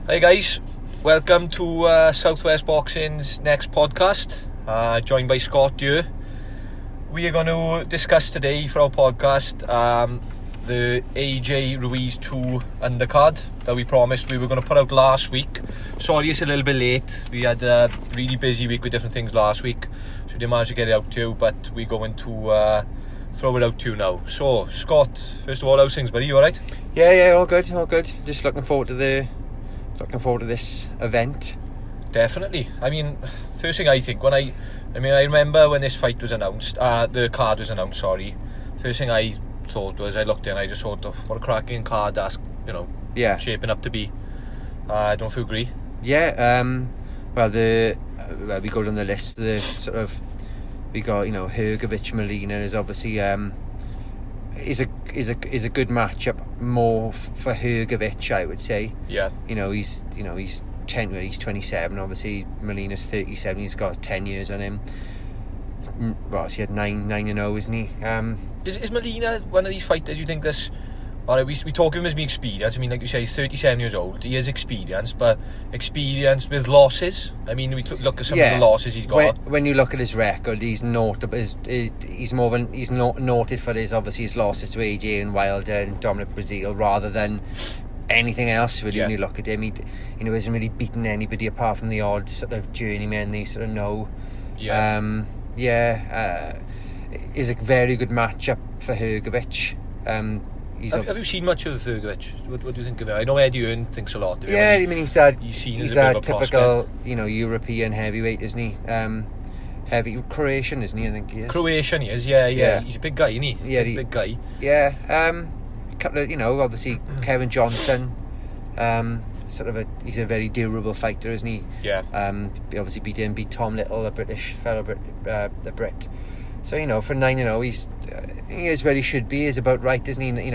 Hey guys, welcome to Southwest Boxing's next podcast, joined by Scott here. We are going to discuss today for our podcast the AJ Ruiz 2 Undercard that we promised we were going to put out last week. Sorry it's a little bit late, we had a really busy week with different things last week, so we didn't manage to get it out to you, but we're going to throw it out to you now. So Scott, first of all, how's things, buddy? You alright? Yeah, all good. Just looking forward to this event. Definitely. I mean, first thing I think when I remember when this fight was announced, the card was announced. Sorry. First thing I thought was I looked in, I just thought, what a cracking card that's shaping up to be. I don't know if you agree. Yeah. Well, we go down the list. We got Hrgović Molina is obviously is a good matchup more for Hrgović, I would say. Yeah. He's 27. Obviously, Molina's 37. He's got 10 years on him. Well, he had 9-0, isn't he? Is Molina one of these fighters you think this? Alright, we talk of him as being experienced. I mean, like you say, he's 37 years old. He is experienced, but experienced with losses. I mean, look at some of the losses he's got. When you look at his record, he's notable. He's noted for his losses to AJ and Wilder and Dominic Breazeale, rather than anything else. Really, when you look at him, he hasn't really beaten anybody apart from the odd sort of journeyman they sort of know. Is a very good matchup for Hrgović. Have you seen much of Hrgović? What do you think of it? I know Eddie Hearn thinks a lot of him. Yeah, I mean, he's that typical, prospect. European heavyweight, isn't he? Heavy Croatian, isn't he? I think he is. Croatian, he is. Yeah. He's a big guy, isn't he? Yeah, big guy. Yeah. Couple of, obviously Kevin Johnson. He's a very durable fighter, isn't he? Yeah. He obviously beat Tom Little, a British fellow the Brit. So for 9-0, he is where he should be. Is about right, isn't he?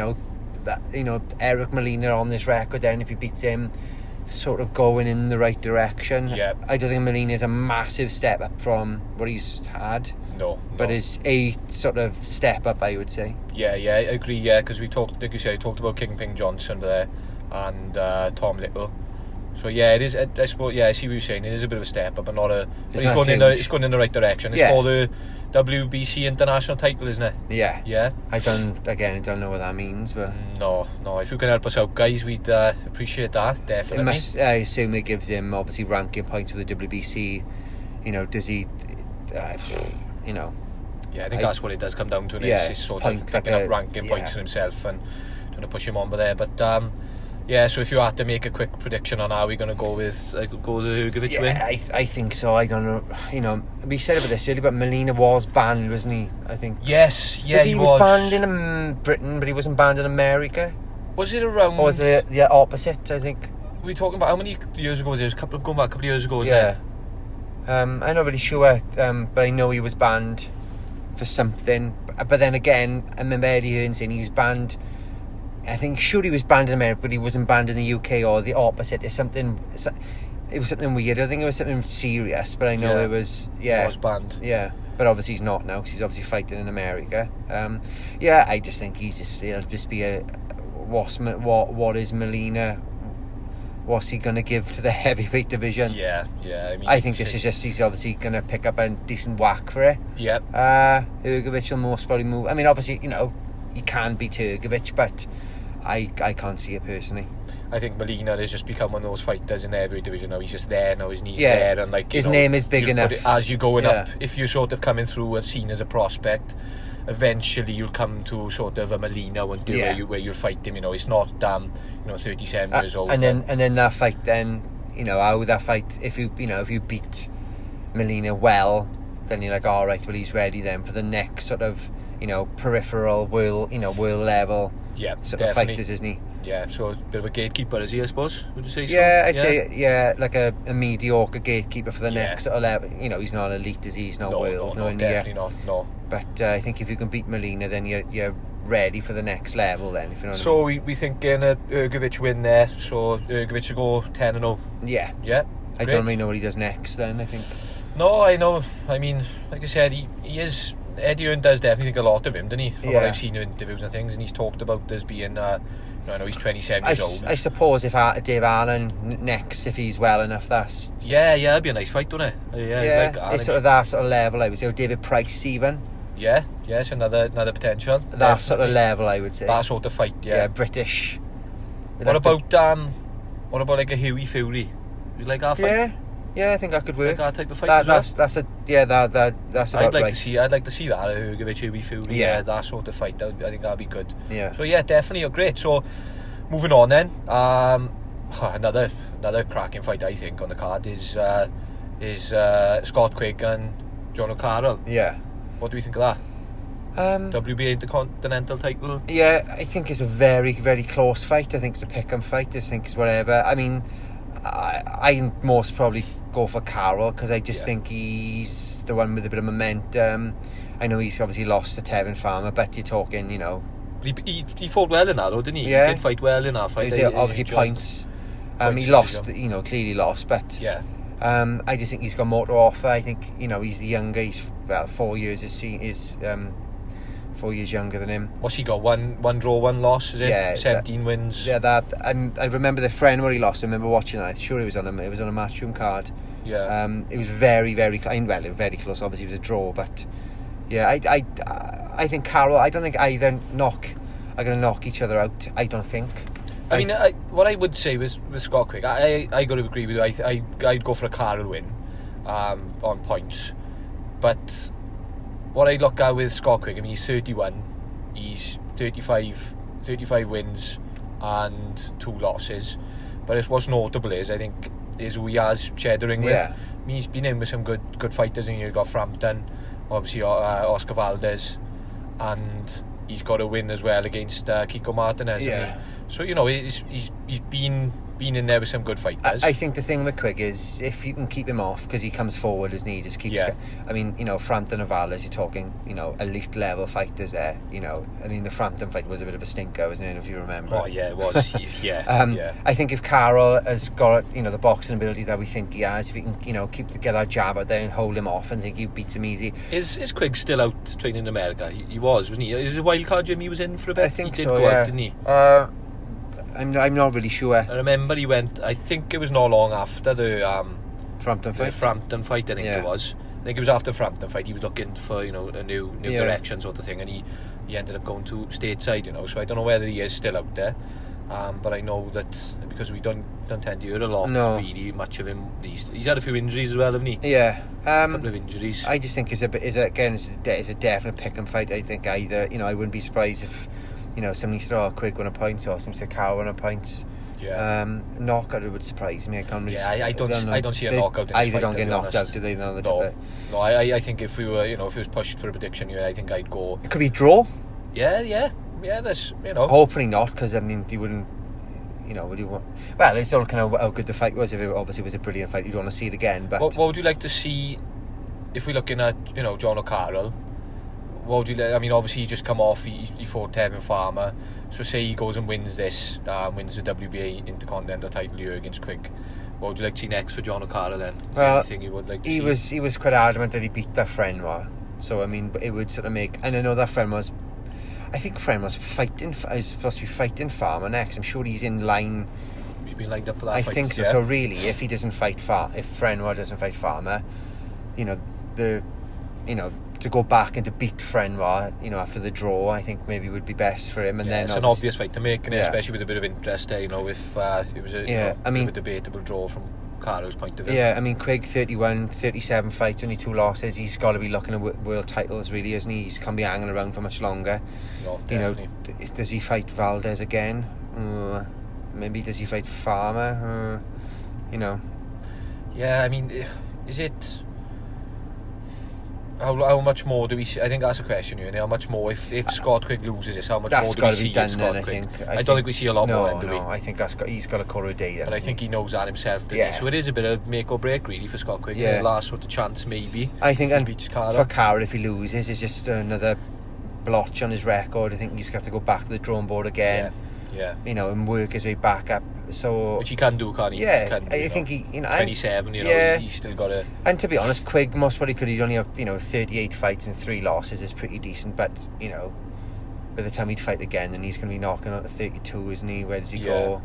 Eric Molina on this record. Then if he beats him, sort of going in the right direction. Yeah. I don't think Molina is a massive step up from what he's had. No. But is a sort of step up, I would say. Yeah, I agree. Yeah, because we talked, like you said, about Kingpin Johnson there and Tom Little. So yeah, it is. I suppose. Yeah, I see what you're saying. It is a bit of a step up, but not a. It's going in the right direction. It's for the WBC international title, isn't it? Yeah. I don't know what that means, but no. If you can help us out, guys, we'd appreciate that. Definitely. I assume it gives him obviously ranking points with the WBC. Does he? Yeah, I think that's what it does come down to. It's sort of picking up ranking points for himself and trying to push him on with there, but. Yeah, so if you had to make a quick prediction on how we're going to go with the Hrgović win? I think so. I don't know. We said about this earlier, but Molina was banned, wasn't he? I think. Yes, yeah, he was banned in Britain, but he wasn't banned in America. Was it around? Or was it the opposite? I think. We're talking about how many years ago was it? It was going back a couple of years ago, yeah. I'm not really sure, but I know he was banned for something. But then again, I remember Eddie Hearn saying he was banned. I think sure he was banned in America, but he wasn't banned in the UK, or the opposite. It was something weird. I think it was something serious, but I know it was. Yeah, he was banned. Yeah, but obviously he's not now because he's obviously fighting in America. I just think he'll just be a what is Molina? What's he going to give to the heavyweight division? Yeah. I think this is just he's obviously going to pick up a decent whack for it. Yep. Hrgović will most probably move. I mean, obviously, he can beat Hrgović, but I can't see it personally. I think Molina has just become one of those fighters in the heavyweight division now. He's just there now. His knees there, and his name is big enough. As you're going up, if you're sort of coming through and seen as a prospect, eventually you'll come to sort of a Molina where you'll fight him. It's not 37 years old. And then that fight, how that fight, if you beat Molina well, then you're like, all right, well he's ready then for the next sort of peripheral world level sort of fighters, isn't he? Yeah, so a bit of a gatekeeper, is he, I suppose? Would you say so? Yeah, I'd say, like a mediocre gatekeeper for the next sort of level. He's not elite, is he? He's not world. No, definitely not, no. But I think if you can beat Molina, then you're ready for the next level then, if you know what I mean. We thinking a Hrgović win there, so Hrgović will go 10-0. Yeah. Yeah, I don't really know what he does next then, I think. No, I know. I mean, like I said, he is... Eddie Hearn does definitely think a lot of him, doesn't he? From what I've seen in interviews and things, and he's talked about as being I know he's 27 years old. I suppose if Dave Allen next, if he's well enough, that's... Yeah, it'd be a nice fight, wouldn't it? Yeah, like it's sort of that sort of level, I would say. Or David Price, even. Yeah, it's another potential. That Definitely. sort of level, I would say. That sort of fight, yeah. Yeah, British. What about like a Huey Fury? You like that fight? Yeah, I think that could work. Like that type of fight as well? That's about right. I'd like to see that, Hrgovic, Huey Fury. Yeah. That sort of fight. I think that'd be good. Yeah. So yeah, definitely great. So moving on then. Another cracking fight I think on the card is Scott Quigg and John O'Carroll. Yeah. What do we think of that? WBA Intercontinental title. Yeah, I think it's a very, very close fight. I think it's a pick-em fight. I think it's whatever. I mean, I most probably go for Carroll because I just think he's the one with a bit of momentum. I know he's obviously lost to Tevin Farmer, but you're talking, you know... He fought well in that though, didn't he? Yeah. He did fight well in that fight. Obviously points. He lost, clearly lost, but... Yeah. I just think he's got more to offer. I think, he's the younger. He's 4 years 4 years younger than him. What's he got? One draw, one loss, is it? Yeah. 17 wins. Yeah, that. I remember the friend where he lost. I remember watching that. I'm sure it was on a matchroom card. Yeah. It was very, very close. Well, very close. Obviously, it was a draw, but yeah, I think Carroll. I don't think either are going to knock each other out. I don't think. I mean, what I would say with Scott Quigg, I got to agree with you. I'd go for a Carroll win on points. But what I look at with Scott Quigg, I mean, he's 31, he's 35 wins and 2 losses. But what's notable is, I think, is who he has cheddering with. Yeah. I mean, he's been in with some good fighters, and you've got Frampton, obviously Oscar Valdez, and he's got a win as well against Kiko Martinez. Yeah. So he's been in there with some good fighters. I think the thing with Quigg is if you can keep him off because he comes forward as he just keeps. Yeah. I mean, Frampton and Valdez, you're talking, elite level fighters there. I mean, the Frampton fight was a bit of a stinker, wasn't it? If you remember. Oh yeah, it was. Yeah. I think if Carroll has got the boxing ability that we think he has, if he can get that jab out there and hold him off, and think he beats him easy. Is Quigg still out training in America? He was, wasn't he? Is it a wild card gym he was in for a bit? I think he did so. Go Yeah. out, didn't he? I'm not really sure. I remember he went. I think it was not long after the Frampton fight. The Frampton fight, I think it was. I think it was after Frampton fight. He was looking for a new direction sort of thing, and he ended up going to stateside. So I don't know whether he is still out there, but I know that because we don't tend to hear a lot really much of him. He's had a few injuries as well, hasn't he? Yeah, a couple of injuries. I just think it's a definite pick and fight. I think either I wouldn't be surprised if somebody throw a Quigg on a point or somebody say Carroll on a point. Yeah. Knockout would surprise me. I can't really. Yeah, I don't see a knockout. In either fight, don't get knocked out, do they? No. I think if we were, if it was pushed for a prediction, I think I'd go. It could be a draw. Yeah. That's Hopefully not, because I mean, they wouldn't. Would you want? Well, it's all kind of how good the fight was. If it obviously was a brilliant fight, you'd want to see it again. But what would you like to see if we're looking at John O'Carroll? What would you? I mean, obviously he just come off. He fought Tevin Farmer. So say he goes and wins this, wins the WBA Intercontinental title here against Quigg. What would you like to see next for John O'Carroll then? Is there anything you would like to see? He was quite adamant that he beat that friend war. So I mean, it would sort of make. And I know that friend was. I think friend was is supposed to be fighting Farmer next. I'm sure he's in line. He's been lined up for that. I fight, think so. Yeah. So really, if he doesn't fight if Frenwa doesn't fight Farmer, to go back and to beat Frenwa, after the draw, I think maybe would be best for him. And then it's an obvious fight to make, especially with a bit of interest there. If it was a debatable draw from Carroll's point of view. Yeah, I mean, Quigg 31, 37 fights, only 2 losses. He's got to be looking at world titles, really, isn't he? He can't be hanging around for much longer. No, definitely. Does he fight Valdez again? Maybe does he fight Farmer? Yeah, I mean, is it? How much more do we see? I think that's a question here. How much more if Scott Quigg loses this? How much more do we see in Scott Quigg? I don't think we see a lot more. Do we? I think he's got a core a day. But I think he knows that himself. Doesn't he? So it is a bit of make or break really for Scott Quigg. The last sort of chance maybe. I think for Carroll, if he loses, it's just another blotch on his record. I think he's got to go back to the drawing board again. Yeah. And work his way back up. So which he can do, can't he? Yeah, I think he. 27. He's still got a. And to be honest, Quigg most probably could. He'd only have 38 fights and 3 losses is pretty decent. But by the time he'd fight again, and he's going to be knocking out the 32, isn't he? Where does he Yeah. go?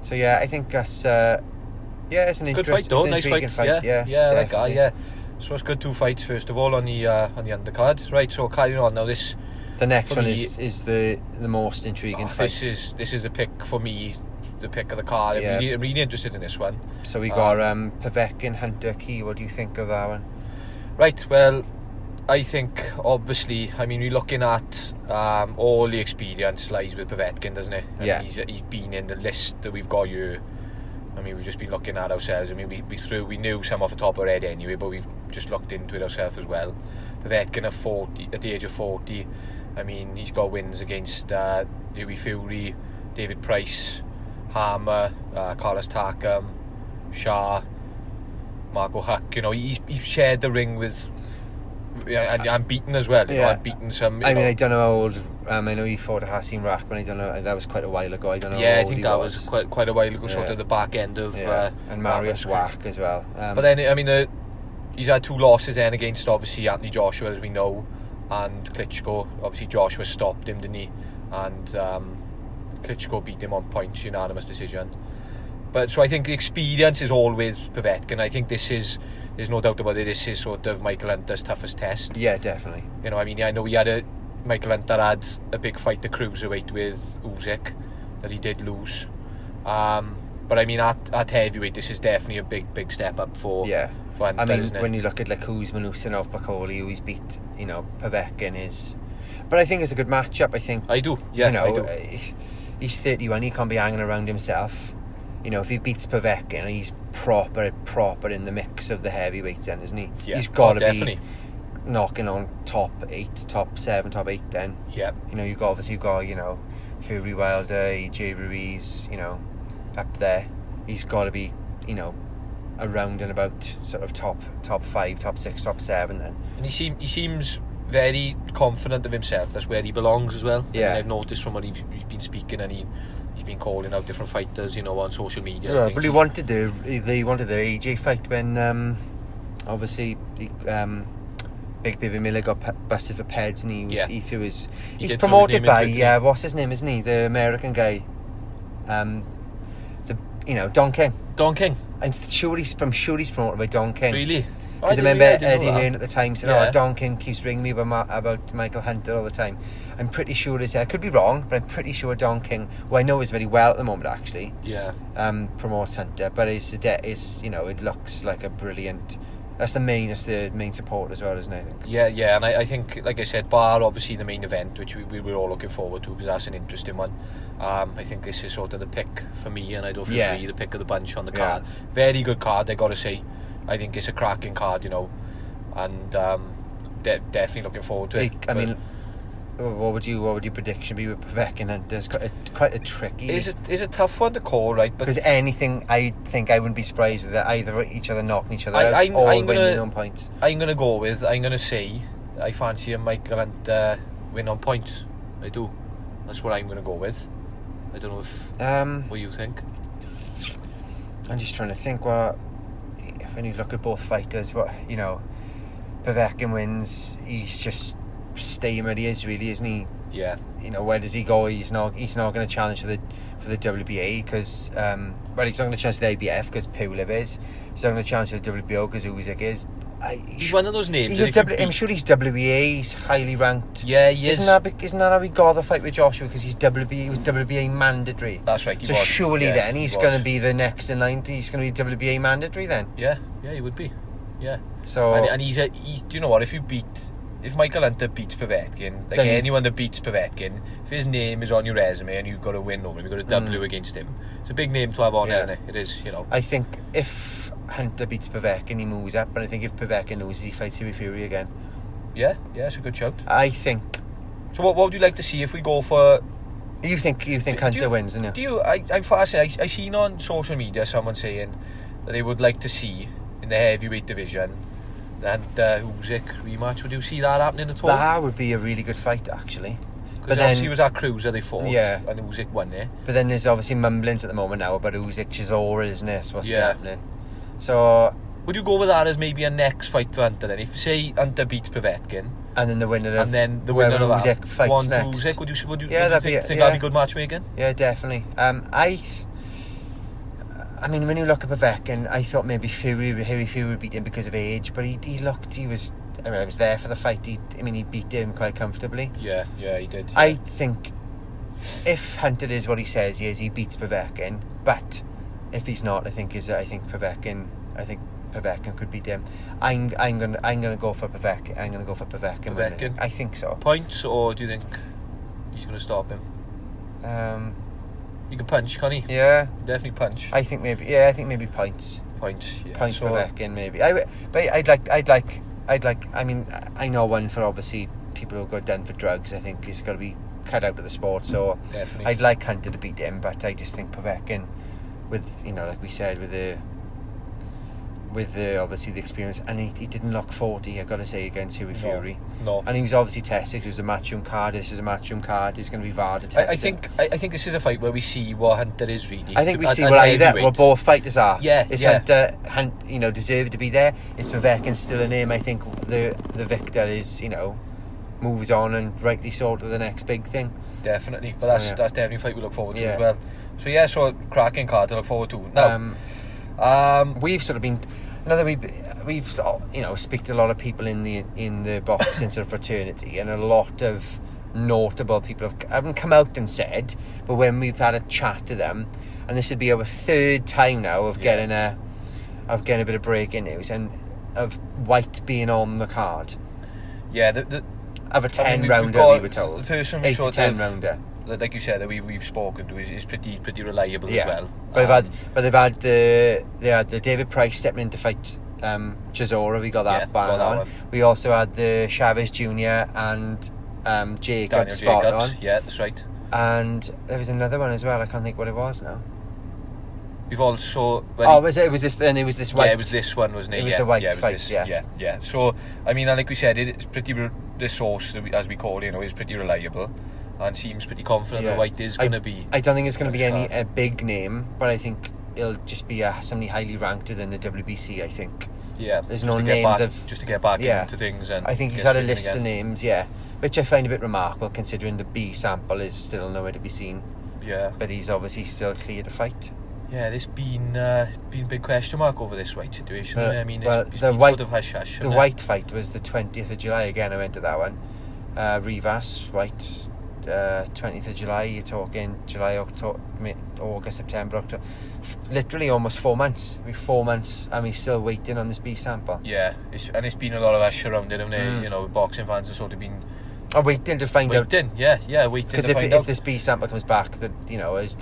So yeah, I think that's it's an Good fight though, nice intriguing fight. fight. Yeah, like definitely. yeah. So it's good 2 fights first of all on the undercard. Right, so carrying on now. The next for one me- is the most intriguing fight. This is a pick for me, the pick of the card. Yeah. I'm really interested in this one. So we got Povetkin, Hunter, Key. What do you think of that one? Right, well, I think obviously, I mean, we're looking at all the experience lies with Povetkin, doesn't it? I Yeah. mean, he's been in the list that we've got here. I mean, we've just been looking at ourselves. I mean, we knew some off the top of our head anyway, but we've just looked into it ourselves as well. Povetkin at the age of 40. I mean, he's got wins against Louis Fury, David Price, Hammer, Carlos Takam, Shah, Marco Huck. You know, he's shared the ring with. And beaten as well. You know, I've beaten some. I mean, I don't know how old. I know he fought Hassim Rahman. I don't know. That was quite a while ago. I don't know. Yeah, how I old think he that was quite a while ago. Sort of the back end of. And Marius Wack as well. But then, I mean, he's had 2 losses then against obviously Anthony Joshua, as we know, and Klitschko. Obviously, Joshua stopped him, didn't he? And Klitschko beat him on points, unanimous decision. But so I think the experience is all with Povetkin. I think there's no doubt about it, this is sort of Michael Hunter's toughest test. Yeah, definitely. You know, I mean, I know Michael Hunter had a big fight, the cruiserweight with Usyk, that he did lose. But I mean, at heavyweight, this is definitely a big step up for Hunter, I mean, isn't it? when you look at like Usman, Usmanov, Bakoli, who he's beat, you know, Povetkin is. But I think it's a good matchup. I think. I do. Yeah, you know, I do. He's 31. He can't be hanging around himself. You know, if he beats Povetkin, he's proper in the mix of the heavyweights, then, isn't he? Yeah. He's got to definitely be knocking on top 8, top 7, top 8. Then. Yeah. You know, you've got you know, Fury, Wilder, AJ Ruiz. You know, up there. He's got to be, you know, around and about sort of top 5, top 6, top 7. Then. And he seems very confident of himself. That's where he belongs as well. Yeah. I mean, I've noticed from when he's been speaking, and he's been calling out different fighters, you know, on social media. Yeah, but he wanted the AJ fight when obviously the Big Baby Miller got busted for peds, and he threw his. He's promoted by what's his name, isn't he? The American guy, Don King. Don King. I'm sure he's promoted by Don King. Really? Because I remember Eddie Hearn at the time said, Yeah. "Oh, Don King keeps ringing me about Michael Hunter all the time." I'm pretty sure I could be wrong, but I'm pretty sure Don King, who I know is very well at the moment actually, promotes Hunter. But it looks like a brilliant. That's the main support as well, isn't it? I think. Yeah, and I think, like I said, bar obviously the main event, which we were all looking forward to, because that's an interesting one. I think this is sort of the pick for me, and I don't feel the pick of the bunch on the card. Very good card, I got to say. I think it's a cracking card, you know, and definitely looking forward to it. I mean, what would your prediction be with Povetkin? And it's quite a tricky. It's a tough one to call, right? Because anything, I think I wouldn't be surprised with either each other knocking each other out or winning on points. I'm going to say I fancy a Michael Hunter win on points. I do. That's what I'm going to go with. I don't know if what you think. I'm just trying to think when you look at both fighters, Povetkin wins, he's just staying where he is, really, isn't he? Yeah. You know, where does he go? He's not going to challenge for the WBA because he's not going to challenge the ABF because Pulev is. He's not going to challenge the WBO because Usyk is. He's one of those names. I'm sure he's WBA. He's highly ranked. Yeah, he is. Isn't that how he got the fight with Joshua? Because he was WBA mandatory. That's right. So surely then he's going to be the next in line. He's going to be WBA mandatory then. Yeah, he would be. Yeah. So and do you know what? If Michael Hunter beats Povetkin, like anyone that beats Povetkin, if his name is on your resume and you've got to win over him, you've got a W against him, it's a big name to have on there, isn't it? It is, you know. I think if Hunter beats Povetkin, he moves up, and I think if Povetkin loses, he fights Louis Fury again. Yeah, it's a good shout. I think. So what would you like to see if we go for? You think Hunter wins, don't you? Do you? I'm fascinated. I seen on social media someone saying that they would like to see in the heavyweight division and Usyk rematch. Would you see that happening at all? That would be a really good fight, actually. Because obviously it was that cruiser they fought, and Usyk won it. But then there's obviously mumblings at the moment now about Usyk Chisora, isn't it? What's been happening? So Would you go with that as maybe a next fight for Hunter then? If say Hunter beats Povetkin, and then the winner of Usyk fights next. Usyk, would you think that'd be good matchmaking? Yeah, definitely. I mean, when you look at Povetkin, I thought maybe Fury would beat him because of age, but he was I was there for the fight. He beat him quite comfortably. Yeah, he did. Yeah. I think if Hunter is what he says he is, he beats Povetkin. But if he's not, I think Povetkin could beat him. I'm gonna go for Povetkin. I'm gonna go for Povetkin. Povetkin? I think so. Points, or do you think he's gonna stop him? He can punch, can't he? Yeah, definitely punch. I think maybe points. Points, yeah. Points Povetkin maybe. I'd like. I mean, I know one for obviously people who got done for drugs. I think he's got to be cut out of the sport. So definitely. I'd like Hunter to beat him, but I just think Povetkin, with like we said, with the obviously the experience, and he didn't look 40. I got to say against Fury. No. And he was obviously tested. It was a matchroom card. This is a matchroom card. He's going to be VAR tested. I think this is a fight where we see what Hunter is really. I think we see what both fighters are. Yeah, is Hunter, deserved to be there? Is Povetkin still a name? I think the victor is, moves on, and rightly so, to the next big thing. Definitely, but that's definitely a fight we look forward to as well. So cracking card to look forward to. Now, we've sort of been. Now that we've speak to a lot of people in the boxing sort of fraternity, and a lot of notable people haven't come out and said, but when we've had a chat to them, and this would be our third time now of getting a bit of breaking news, and of White being on the card. Yeah, of a 10-rounder, we were told. The person 8 to 10-rounder. Like you said, that we've spoken to is pretty reliable as well. But they've had the David Price stepping in to fight Chisora. We got that ban on. One. We also had the Chavez Jr. and Jacob spot on. Yeah, that's right. And there was another one as well. I can't think what it was now. We've also it was this white. Yeah, it was this one, wasn't it? It was the white fight. This, yeah. So I mean, like we said, it's pretty. The source, as we call it, is pretty reliable, and seems pretty confident that White is going to be. I don't think it's going to be a big name, but I think it'll just be somebody highly ranked within the WBC. I think. Yeah. There's no names just to get back into things, and I think he's had a list of names. Yeah, which I find a bit remarkable considering the B sample is still nowhere to be seen. Yeah. But he's obviously still clear to fight. Yeah, there's been a big question mark over this White situation. I mean, it's been sort of hush-hush. The White fight was the 20th of July. Again, I went to that one. Rivas, White, 20th of July. You're talking July, October, August, September, October. Literally almost 4 months. 4 months, and we're still waiting on this B sample. Yeah, it's been a lot of hush around it, haven't it? Boxing fans have sort of been... waiting to find out. Waiting to find out. Because if this B sample comes back, that is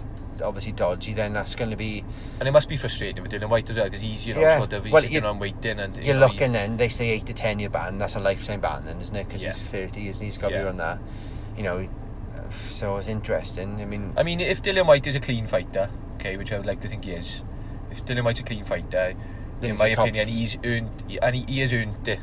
obviously dodgy, then that's going to be... And it must be frustrating for Dillian White as well, because he's sitting around waiting, and you're looking then, they say 8 to 10 year ban, that's a lifetime ban then, isn't it? Because he's 30, isn't he? He's got to be on that. So it's interesting. I mean, if Dillian White is a clean fighter, okay, which I would like to think he is, if Dillian White's a clean fighter, in my opinion, he has earned it.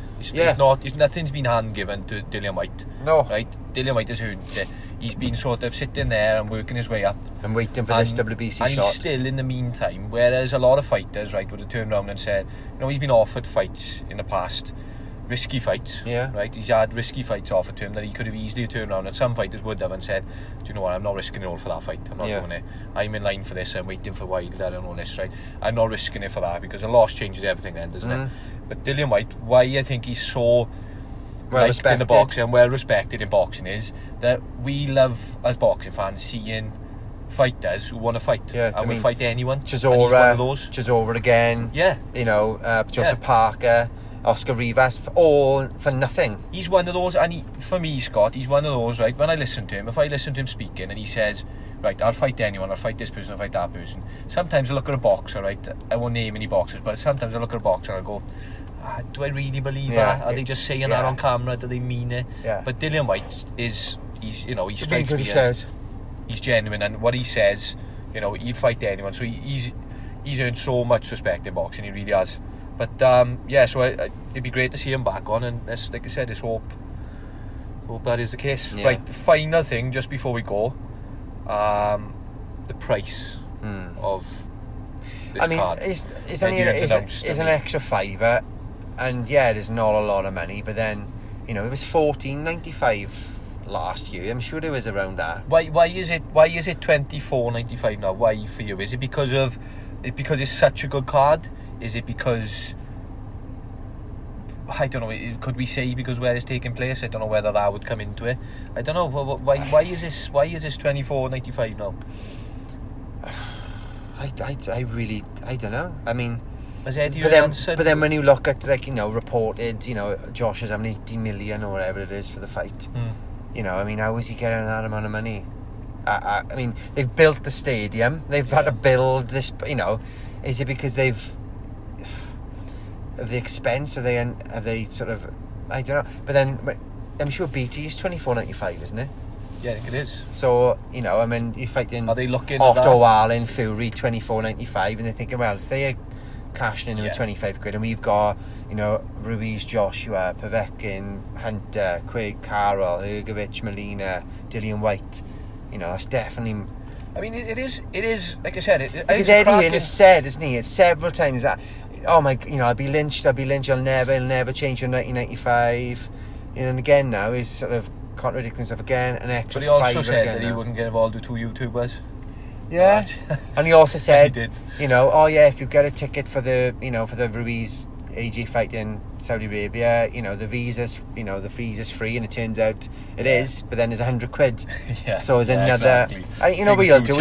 Nothing's been hand given to Dillian White. No. Right? Dillian White has earned it. He's been sort of sitting there and working his way up. And waiting for this WBC shot. And he's still in the meantime, whereas a lot of fighters, right, would have turned around and said, he's been offered fights in the past, risky fights. Yeah. Right? He's had risky fights offered to him that he could have easily turned around, and some fighters would have and said, do you know what, I'm not risking it all for that fight. I'm not doing it. I'm in line for this, I'm waiting for Wilder and all this, right? I'm not risking it for that, because a loss changes everything then, doesn't it? But Dillian White, why I think he's so well respected in the boxing and well respected in boxing is that we love, as boxing fans, seeing fighters who want to fight and will fight anyone. Chisora again. Yeah. Joseph Parker, Oscar Rivas, all for nothing. He's one of those, and for me, Scott, he's one of those, right, when I listen to him, if I listen to him speaking and he says, right, I'll fight anyone, I'll fight this person, I'll fight that person. Sometimes I look at a boxer, right, I won't name any boxers, but sometimes I look at a boxer and I go, do I really believe that? Are they just saying that on camera? Do they mean it? Yeah. But Dillian White he's strikes me as he's genuine, and what he says, he'd fight anyone. So he's earned so much respect in boxing. He really has. But so it'd be great to see him back on, and like I said, let's hope that is the case. Yeah. Right, the final thing just before we go, the price of. this I mean, card. it's only it's an extra £5, and yeah, there's not a lot of money, but then, you know, it was $14.95 last year. I'm sure it was around that. Why is it $24.95 now? Why for you? Is it because it's such a good card? Is it because, I don't know, could we say because where it's taking place? I don't know whether that would come into it. I don't know. Why is this $24.95 now? I really don't know. I mean, Has Eddie but answered? then when you look at, like, you know, reported, you know, Josh is having 80 million or whatever it is for the fight. You know, I mean, how is he getting that amount of money? I mean, they've built the stadium. They've had to build this. You know, is it because of the expense? Have they sort of? I don't know. But then I'm sure BT is $24.95, isn't it? Yeah, I think it is. So, you know, I mean, you're fighting. Are they looking Otto at that? Allen, Fury, $24.95, and they're thinking, well, if they're cashing in with 25 quid, and we've got, you know, Ruiz, Joshua, Povetkin, Hunter, Quigg, Carroll, Hergovich, Molina, Dillian White, you know, that's definitely. I mean, it is. Like I said, Because Eddie Hearn has said, isn't he, several times that, oh my, you know, I'll be lynched. I'll never change from 1995. You know, and again now he's sort of contradicting himself again. An extra. But he also $5 said again that he now. wouldn't get involved with two YouTubers. Yeah, and he also said, He did. you know, oh yeah, if you get a ticket for the, you know, for the Ruiz AJ fight in Saudi Arabia, you know, the fees is free, and it turns out it is, but then there's 100 quid. Yeah. So there's another. Exactly. You know what he'll do?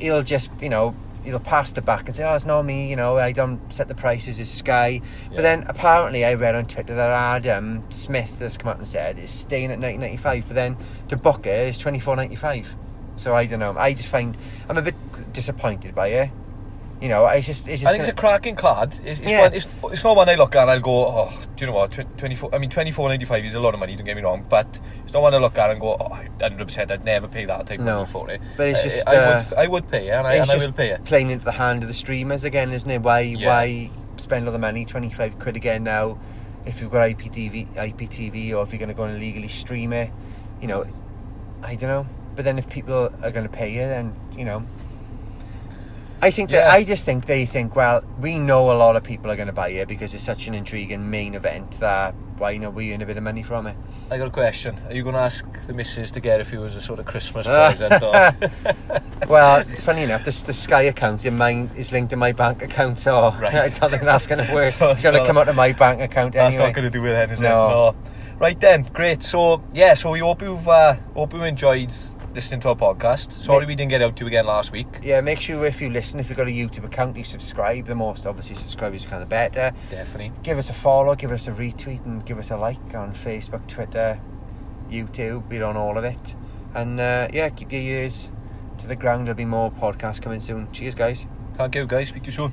He'll Just, you know, he'll pass the back and say, oh, it's not me, you know, I don't set the prices, it's Sky. Yeah. But then apparently I read on Twitter that Adam Smith has come out and said it's staying at $19.95, but then to book it is $24.95. So I don't know. I just find I'm a bit disappointed by it. You know, it's just. I think it's a cracking card. It's not one I look at and I'll go, oh, do you know what? $24.95 is a lot of money. Don't get me wrong, but it's not one I look at and go, oh, 100%. I'd never pay that type of money for it. But it's just. I would pay it, and I will pay it. Playing into the hand of the streamers again, isn't it? Why spend all the money, 25 quid again now, if you've got IPTV, or if you're going to go and illegally stream it? You know, I don't know. But then if people are going to pay you, then, you know, I just think they think, well, we know a lot of people are going to buy it because it's such an intriguing main event that why not we earn a bit of money from it. I got a question. Are you going to ask the missus to get if it was a sort of Christmas present? Or? Well, funny enough, the Sky account in mine is linked to my bank account, so right. I don't think that's going to work. It's going to come out of my bank account anyway. That's not going to do it then, is it? No. Right then, great. So yeah, so we hope you enjoyed listening to our podcast. Sorry we didn't get out to you again last week. Yeah, make sure if you listen, if you've got a YouTube account, you subscribe. The most, obviously, subscribers you can, the better. Definitely. Give us a follow, give us a retweet, and give us a like on Facebook, Twitter, YouTube. We're on all of it. And keep your ears to the ground. There'll be more podcasts coming soon. Cheers, guys. Thank you, guys. Speak to you soon.